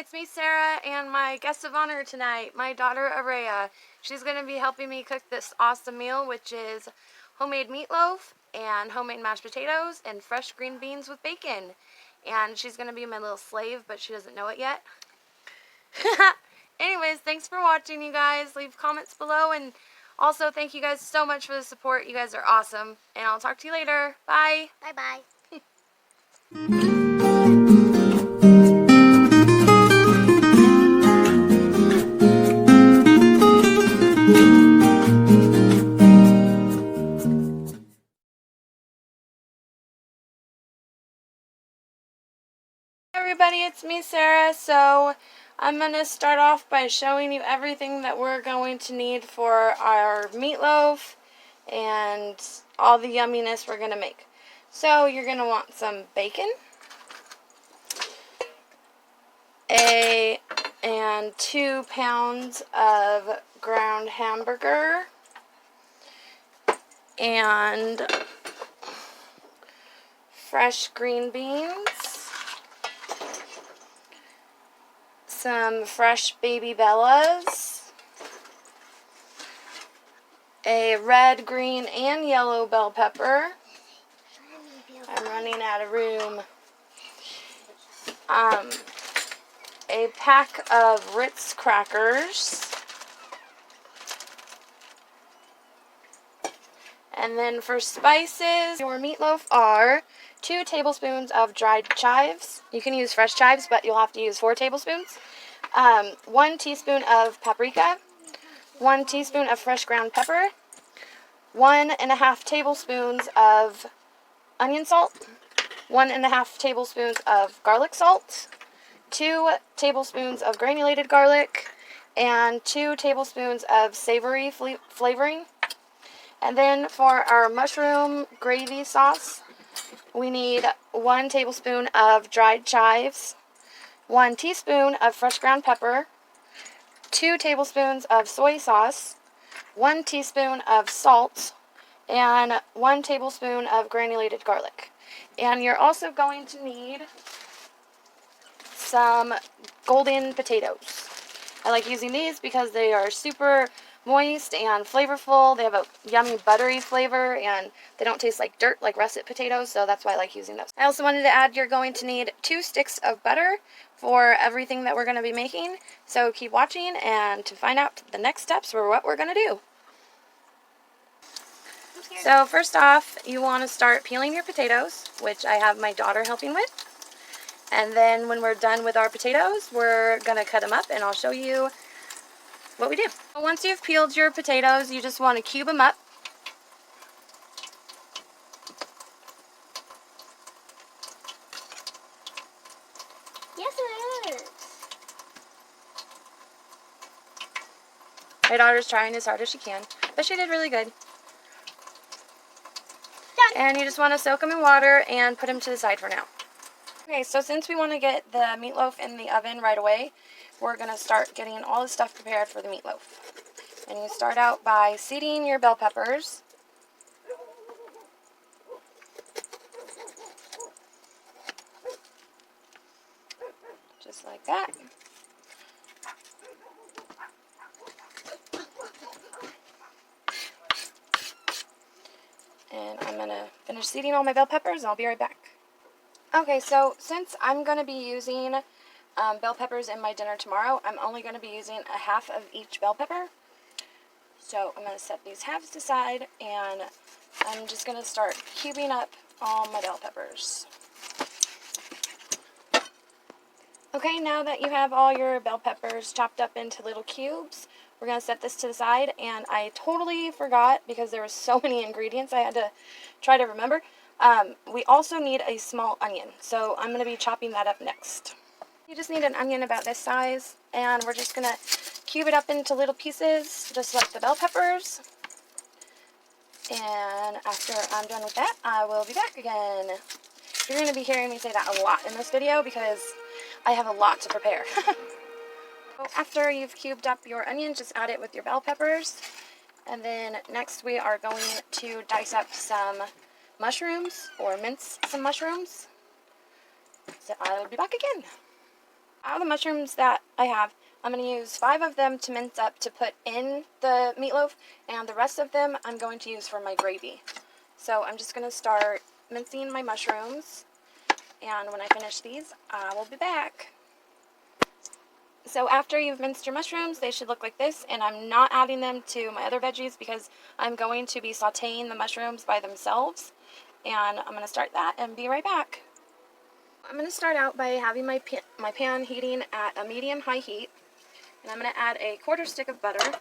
it's me, Sarah, and my guest of honor tonight, my daughter, Araya. She's going to be helping me cook this awesome meal, which is homemade meatloaf and homemade mashed potatoes and fresh green beans with bacon. And she's going to be my little slave, but she doesn't know it yet. Anyways, thanks for watching, you guys. Leave comments below, and also thank you guys so much for the support. You guys are awesome, and I'll talk to you later. Bye. Bye-bye. Hey everybody, it's me, Sarah. So I'm going to start off by showing you everything that we're going to need for our meatloaf and all the yumminess we're going to make. So you're going to want some bacon, and 2 pounds of ground hamburger, and fresh green beans, some fresh baby bellas, a red, green, and yellow bell pepper. I'm running out of room. A pack of Ritz crackers. And then for spices, your meatloaf are 2 tablespoons of dried chives. You can use fresh chives, but you'll have to use 4 tablespoons. 1 teaspoon of paprika, 1 teaspoon of fresh ground pepper, 1½ tablespoons of onion salt, 1½ tablespoons of garlic salt, 2 tablespoons of granulated garlic, and 2 tablespoons of savory flavoring. And then for our mushroom gravy sauce, we need 1 tablespoon of dried chives, 1 teaspoon of fresh ground pepper, 2 tablespoons of soy sauce, 1 teaspoon of salt, and 1 tablespoon of granulated garlic. And you're also going to need some golden potatoes. I like using these because they are super moist and flavorful. They have a yummy buttery flavor, and they don't taste like dirt like russet potatoes, so that's why I like using those. I also wanted to add, you're going to need 2 sticks of butter for everything that we're going to be making, so keep watching and to find out the next steps for what we're going to do. So first off, you want to start peeling your potatoes, which I have my daughter helping with. And then when we're done with our potatoes, we're going to cut them up, and I'll show you what we do. Once you've peeled your potatoes, you just want to cube them up. Yes, it is. My daughter's trying as hard as she can, but she did really good. Done. And you just want to soak them in water and put them to the side for now. Okay, so since we want to get the meatloaf in the oven right away, we're going to start getting all the stuff prepared for the meatloaf. And you start out by seeding your bell peppers. Just like that. And I'm going to finish seeding all my bell peppers, and I'll be right back. Okay, so since I'm going to be using bell peppers in my dinner tomorrow, I'm only going to be using a half of each bell pepper. So I'm going to set these halves aside, and I'm just going to start cubing up all my bell peppers. Okay, now that you have all your bell peppers chopped up into little cubes, we're going to set this to the side. And I totally forgot, because there were so many ingredients I had to try to remember. We also need a small onion, so I'm going to be chopping that up next. You just need an onion about this size, and we're just going to cube it up into little pieces, just like the bell peppers. And after I'm done with that, I will be back again. You're going to be hearing me say that a lot in this video, because I have a lot to prepare. After you've cubed up your onion, just add it with your bell peppers. And then next we are going to dice up some mushrooms, or mince some mushrooms. So I will be back again. Out of the mushrooms that I have, I'm going to use 5 of them to mince up to put in the meatloaf, and the rest of them I'm going to use for my gravy. So I'm just going to start mincing my mushrooms, and when I finish these, I will be back. So after you've minced your mushrooms, they should look like this, and I'm not adding them to my other veggies because I'm going to be sauteing the mushrooms by themselves, and I'm going to start that and be right back. I'm going to start out by having my pan heating at a medium-high heat, and I'm going to add a 1/4 stick of butter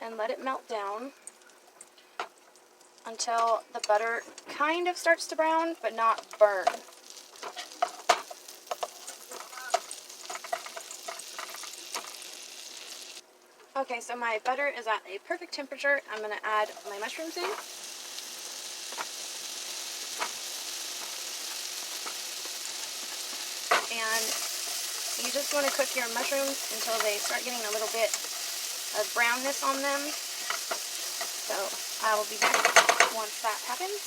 and let it melt down until the butter kind of starts to brown, but not burn. Okay, so my butter is at a perfect temperature. I'm going to add my mushrooms in. And you just want to cook your mushrooms until they start getting a little bit of brownness on them. So I will be back once that happens.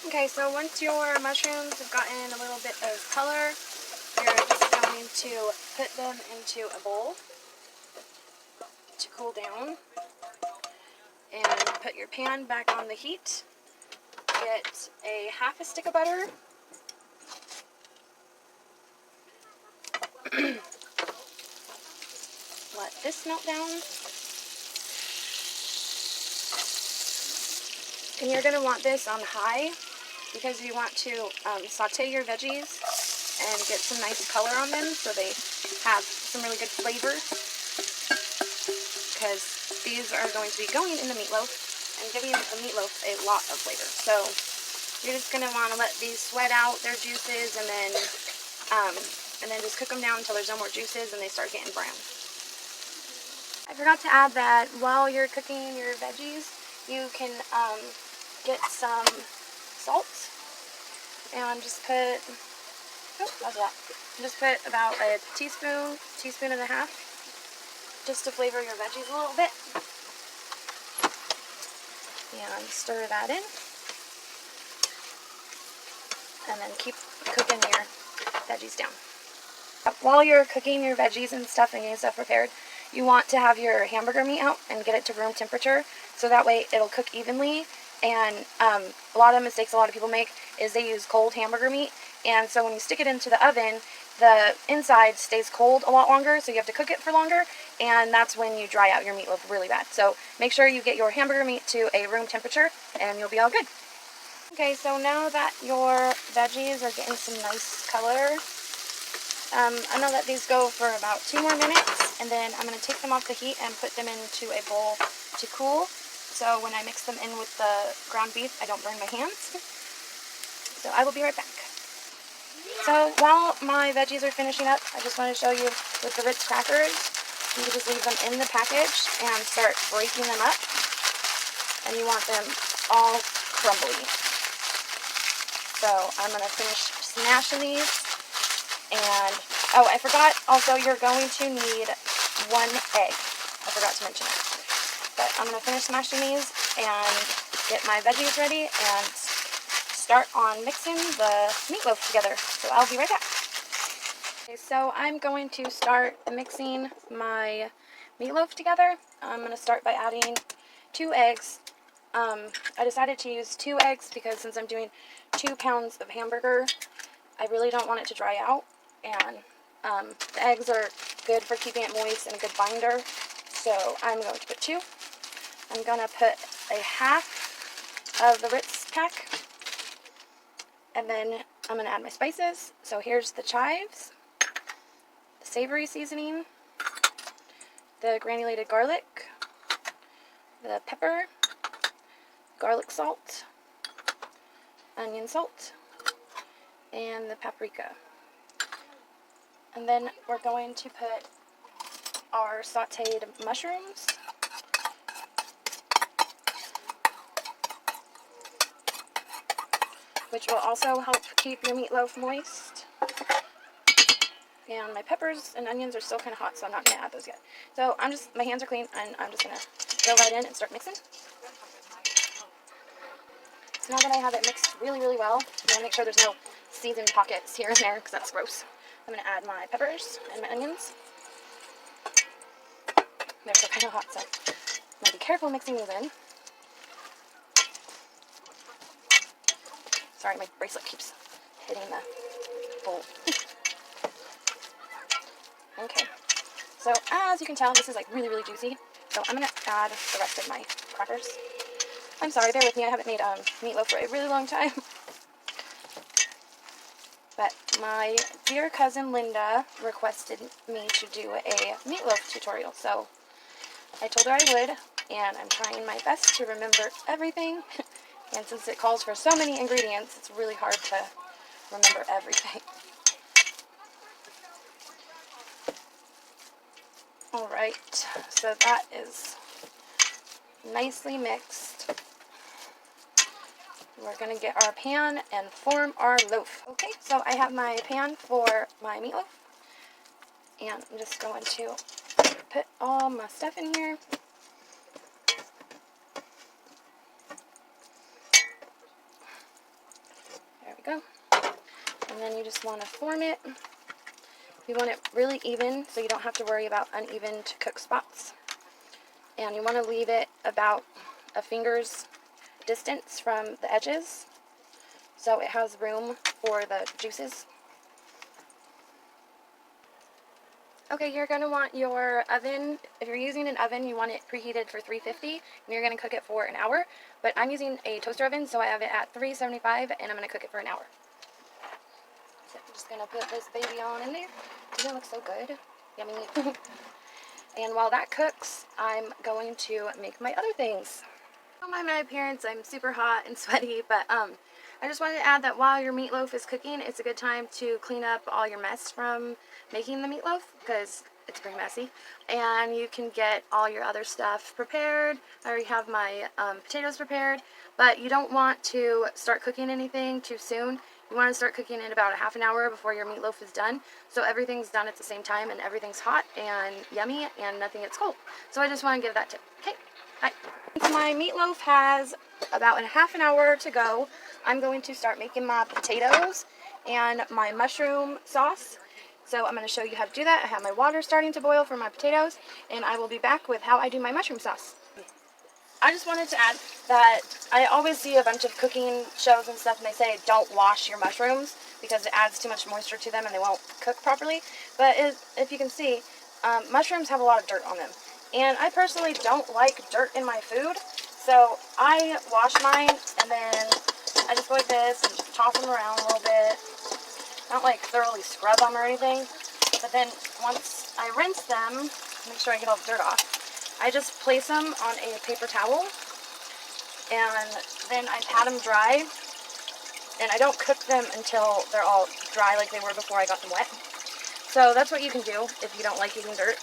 Okay, so once your mushrooms have gotten a little bit of color, you're just going to put them into a bowl to cool down, and put your pan back on the heat. Get a 1/2 stick of butter, let this melt down, and you're going to want this on high because you want to saute your veggies and get some nice color on them so they have some really good flavor, because these are going to be going in the meatloaf and giving the meatloaf a lot of flavor. So you're just going to want to let these sweat out their juices, and then just cook them down until there's no more juices and they start getting brown. I forgot to add that while you're cooking your veggies, you can get some salt, and just put, just put about a teaspoon and a half, just to flavor your veggies a little bit. And stir that in, and then keep cooking your veggies down. While you're cooking your veggies and stuff and getting stuff prepared, you want to have your hamburger meat out and get it to room temperature, so that way it'll cook evenly. And a lot of mistakes a lot of people make is they use cold hamburger meat, and so when you stick it into the oven, the inside stays cold a lot longer, so you have to cook it for longer, and that's when you dry out your meatloaf really bad. So make sure you get your hamburger meat to a room temperature, and you'll be all good. Okay, so now that your veggies are getting some nice color, I'm going to let these go for about 2 more minutes, and then I'm going to take them off the heat and put them into a bowl to cool. So when I mix them in with the ground beef, I don't burn my hands. So I will be right back. So while my veggies are finishing up, I just want to show you with the Ritz crackers, you can just leave them in the package and start breaking them up. And you want them all crumbly. So I'm going to finish smashing these. And, oh, I forgot, also you're going to need 1 egg. I forgot to mention it. But I'm going to finish smashing these and get my veggies ready and start on mixing the meatloaf together. So I'll be right back. Okay, so I'm going to start mixing my meatloaf together. I'm going to start by adding 2 eggs. I decided to use 2 eggs because since I'm doing 2 pounds of hamburger, I really don't want it to dry out. And the eggs are good for keeping it moist and a good binder. So I'm going to put 2. I'm going to put a 1/2 of the Ritz pack. And then I'm going to add my spices. So here's the chives, the savory seasoning, the granulated garlic, the pepper, garlic salt, onion salt, and the paprika. And then we're going to put our sauteed mushrooms, which will also help keep your meatloaf moist. And my peppers and onions are still kind of hot, so I'm not going to add those yet. So my hands are clean, and I'm just going to go right in and start mixing. So now that I have it mixed really, really well, I'm going to make sure there's no seasoned pockets here and there because that's gross. I'm going to add my peppers and my onions. They're still kind of hot, so I'm going to be careful mixing these in. Sorry, my bracelet keeps hitting the bowl. Okay, so as you can tell, this is like really, really juicy. So I'm going to add the rest of my crackers. I'm sorry, bear with me, I haven't made meatloaf for a really long time. But my dear cousin Linda requested me to do a meatloaf tutorial, so I told her I would, and I'm trying my best to remember everything. And since it calls for so many ingredients, it's really hard to remember everything. Alright, so that is nicely mixed. We're going to get our pan and form our loaf. Okay, so I have my pan for my meatloaf. And I'm just going to put all my stuff in here. There we go. And then you just want to form it. You want it really even so you don't have to worry about uneven to cook spots. And you want to leave it about a finger's distance from the edges so it has room for the juices. Okay, you're going to want your oven, if you're using an oven, you want it preheated for 350 and you're going to cook it for an hour. But I'm using a toaster oven, so I have it at 375 and I'm going to cook it for an hour. So I'm just going to put this baby on in there. Doesn't it look so good? Yummy. And while that cooks, I'm going to make my other things. Don't mind my appearance, I'm super hot and sweaty, but I just wanted to add that while your meatloaf is cooking, it's a good time to clean up all your mess from making the meatloaf, because it's pretty messy. And you can get all your other stuff prepared. I already have my potatoes prepared, but you don't want to start cooking anything too soon. You want to start cooking in about a half an hour before your meatloaf is done, so everything's done at the same time and everything's hot and yummy and nothing gets cold. So I just want to give that tip. Okay, bye. Since my meatloaf has about a half an hour to go, I'm going to start making my potatoes and my mushroom sauce. So I'm going to show you how to do that. I have my water starting to boil for my potatoes, and I will be back with how I do my mushroom sauce. I just wanted to add that I always see a bunch of cooking shows and stuff, and they say don't wash your mushrooms because it adds too much moisture to them and they won't cook properly. But if you can see, mushrooms have a lot of dirt on them. And I personally don't like dirt in my food, so I wash mine and then I just go like this and just toss them around a little bit. Not like thoroughly scrub them or anything, but then once I rinse them, make sure I get all the dirt off, I just place them on a paper towel, and then I pat them dry, and I don't cook them until they're all dry like they were before I got them wet. So that's what you can do if you don't like eating dirt.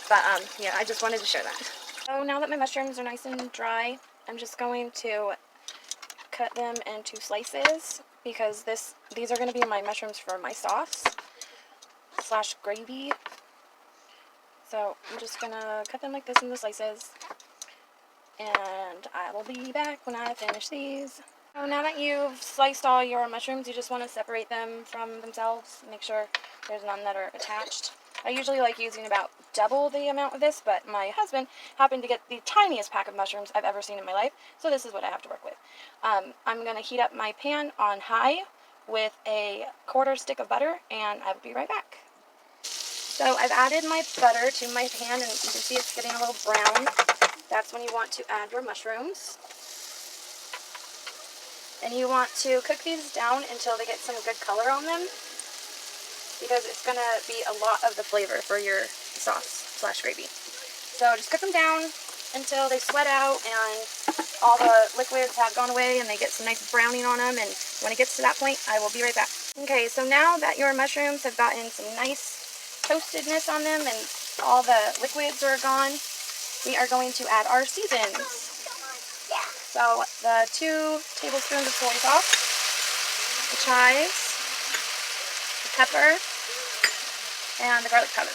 But yeah, I just wanted to share that. So now that my mushrooms are nice and dry, I'm just going to cut them into slices because these are going to be my mushrooms for my sauce / gravy. So I'm just going to cut them like this into slices, and I will be back when I finish these. So now that you've sliced all your mushrooms, you just want to separate them from themselves. Make sure there's none that are attached. I usually like using about double the amount of this, but my husband happened to get the tiniest pack of mushrooms I've ever seen in my life, so this is what I have to work with. I'm going to heat up my pan on high with a 1/4 stick of butter, and I will be right back. So I've added my butter to my pan, and you can see it's getting a little brown. That's when you want to add your mushrooms. And you want to cook these down until they get some good color on them, because it's going to be a lot of the flavor for your sauce / gravy. So just cook them down until they sweat out and all the liquids have gone away and they get some nice browning on them, and when it gets to that point, I will be right back. Okay, so now that your mushrooms have gotten some nice toastedness on them and all the liquids are gone, we are going to add our seasons. So the 2 tablespoons of soy sauce, the chives, the pepper, and the garlic powder.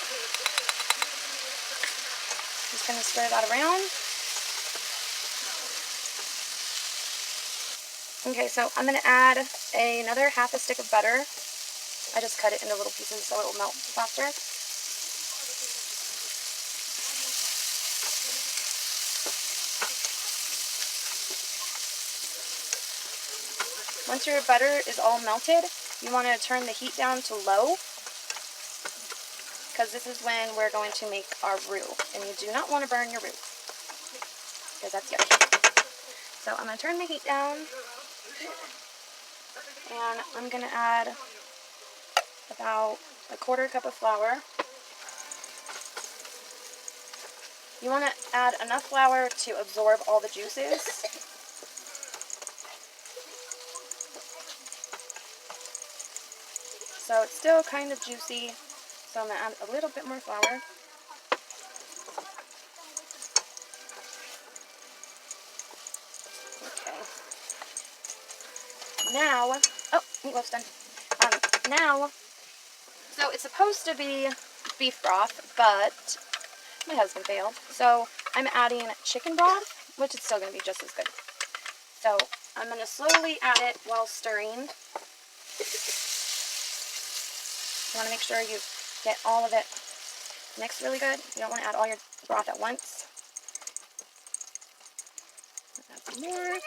Just going to stir that around. Okay, so I'm going to add another half a stick of butter. I just cut it into little pieces so it will melt faster. Once your butter is all melted, you want to turn the heat down to low, because this is when we're going to make our roux, and you do not want to burn your roux, because that's yucky. So I'm going to turn the heat down, and I'm going to add about a quarter cup of flour. You want to add enough flour to absorb all the juices. So it's still kind of juicy, so I'm going to add a little bit more flour. Okay. Now, oh, meatloaf's done. Now, so it's supposed to be beef broth, but my husband failed. So I'm adding chicken broth, which is still going to be just as good. So I'm going to slowly add it while stirring. You want to make sure you get all of it mixed really good. You don't want to add all your broth at once. Add some more.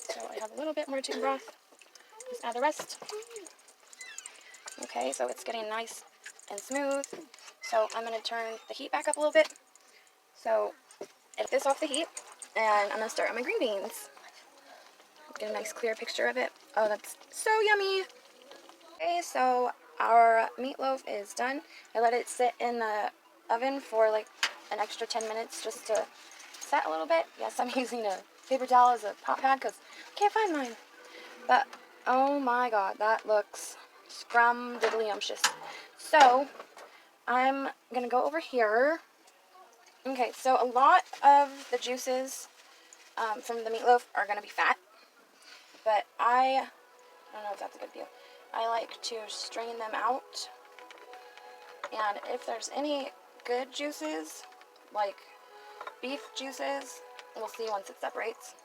So I have a little bit more chicken broth. Just add the rest. Okay, so it's getting nice and smooth. So I'm going to turn the heat back up a little bit. So get this off the heat, and I'm going to start on my green beans. Get a nice clear picture of it. Oh, that's so yummy. Okay, so our meatloaf is done. I let it sit in the oven for like an extra 10 minutes just to set a little bit. Yes, I'm using a paper towel as a pot pad because I can't find mine. But, oh my god, that looks scrum-diddly-umptious. So, I'm going to go over here. Okay, so a lot of the juices from the meatloaf are going to be fat. But I don't know if that's a good deal. I like to strain them out. And if there's any good juices, like beef juices, we'll see once it separates.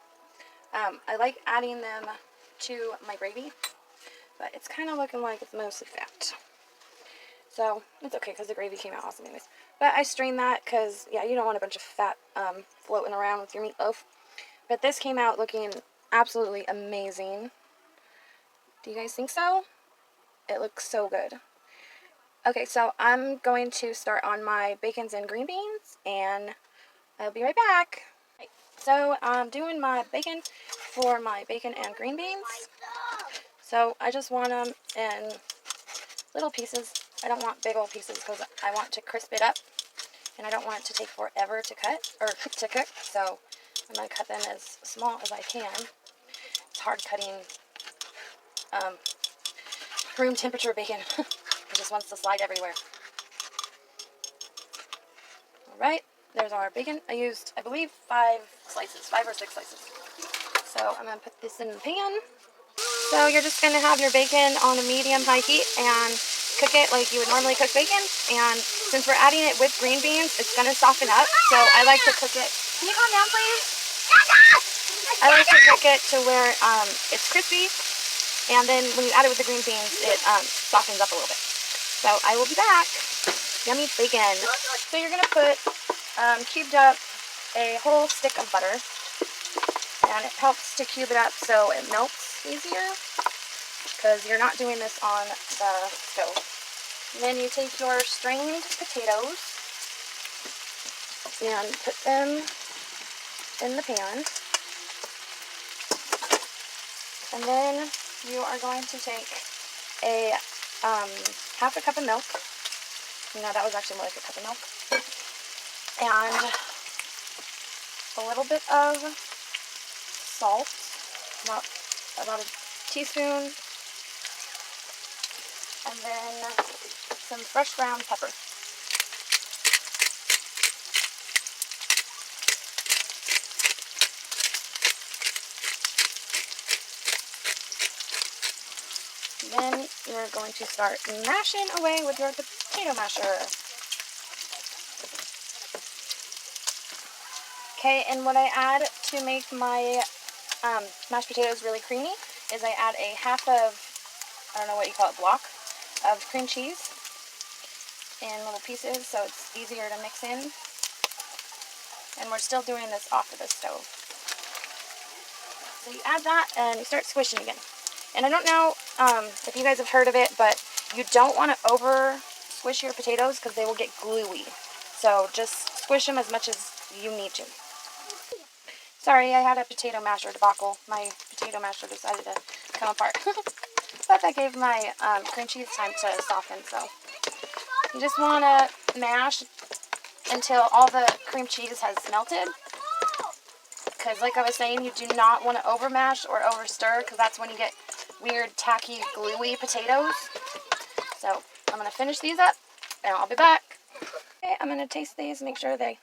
I like adding them to my gravy, but it's kind of looking like it's mostly fat. So it's okay because the gravy came out awesome anyways. But I strained that because, yeah, you don't want a bunch of fat floating around with your meatloaf. But this came out looking absolutely amazing. Do you guys think so? It looks so good. Okay, so I'm going to start on my bacons and green beans, and I'll be right back. So I'm doing my bacon for my bacon and green beans. So I just want them in little pieces. I don't want big old pieces because I want to crisp it up, and I don't want it to take forever to cut, or to cook. So I'm going to cut them as small as I can. It's hard cutting room temperature bacon. It just wants to slide everywhere. Alright, there's our bacon. I used, I believe, 5 or 6 slices. So I'm going to put this in the pan. So you're just going to have your bacon on a medium-high heat and cook it like you would normally cook bacon. And since we're adding it with green beans, it's going to soften up. So I like to cook it. Can you calm down, please? I like to cook it to where it's crispy. And then when you add it with the green beans, it softens up a little bit. So I will be back. Yummy bacon. So you're going to put cubed up a whole stick of butter. And it helps to cube it up so it melts easier, because you're not doing this on the stove. And then you take your strained potatoes and put them in the pan. And then you are going to take a half a cup of milk. No, that was actually more like a cup of milk. And a little bit of salt, about a teaspoon, and then some fresh ground pepper. Then you're going to start mashing away with your potato masher. Okay, and what I add to make my mashed potatoes really creamy is I add a half of, I don't know what you call it, block of cream cheese in little pieces so it's easier to mix in. And we're still doing this off of the stove. So you add that and you start squishing again. And I don't know if you guys have heard of it, but you don't want to over squish your potatoes because they will get gluey. So just squish them as much as you need to. Sorry, I had a potato masher debacle. My potato masher decided to come apart. But that gave my cream cheese time to soften. So you just want to mash until all the cream cheese has melted. Because like I was saying, you do not want to over mash or over stir because that's when you get weird, tacky, gluey potatoes. So I'm going to finish these up and I'll be back. Okay, I'm going to taste these, make sure they...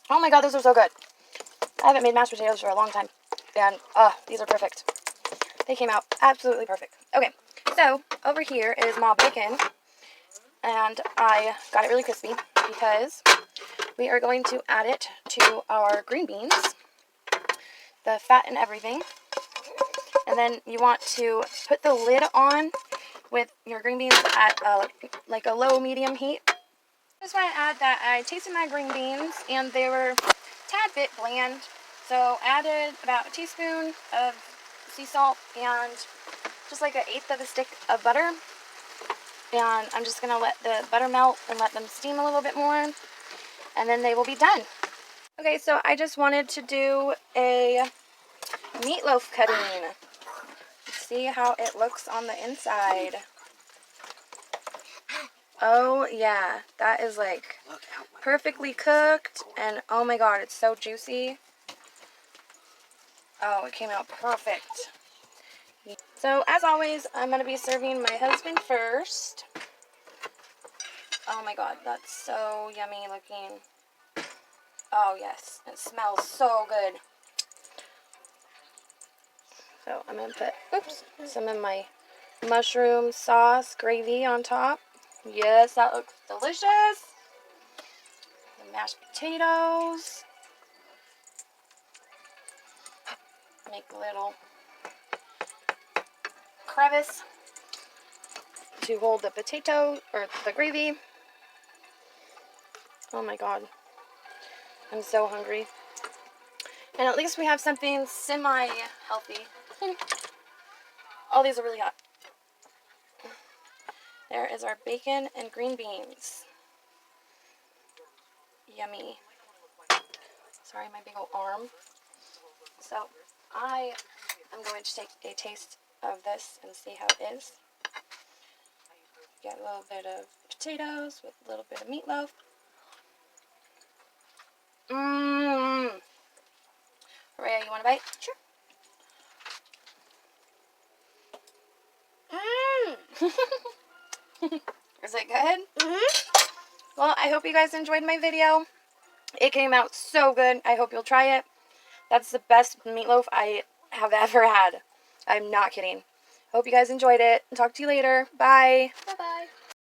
Oh my god, those are so good. I haven't made mashed potatoes for a long time. And, these are perfect. They came out absolutely perfect. Okay, so over here is my bacon. And I got it really crispy because we are going to add it to our green beans. The fat and everything. And then you want to put the lid on with your green beans at like a low medium heat. I just want to add that I tasted my green beans and they were a tad bit bland. So added about a teaspoon of sea salt and just like 1/8 of a stick of butter. And I'm just going to let the butter melt and let them steam a little bit more. And then they will be done. Okay, so I just wanted to do a meatloaf cutting. See how it looks on the inside. Oh yeah, that is like perfectly cooked and oh my god, it's so juicy. Oh, it came out perfect. So as always, I'm going to be serving my husband first. Oh my god, that's so yummy looking. Oh yes, it smells so good. So I'm going to put some of my mushroom sauce gravy on top. Yes, that looks delicious. The mashed potatoes. Make a little crevice to hold the potato or the gravy. Oh my god. I'm so hungry. And at least we have something semi-healthy. All these are really hot. There is our bacon and green beans. Yummy. Sorry, my big old arm. So, I am going to take a taste of this and see how it is. Get a little bit of potatoes with a little bit of meatloaf. Mmm. Rhea, you want a bite? Sure. Mmm. Is it good? Mm-hmm. Well, I hope you guys enjoyed my video. It came out so good. I hope you'll try it. That's the best meatloaf I have ever had. I'm not kidding. Hope you guys enjoyed it. Talk to you later. Bye. Bye-bye.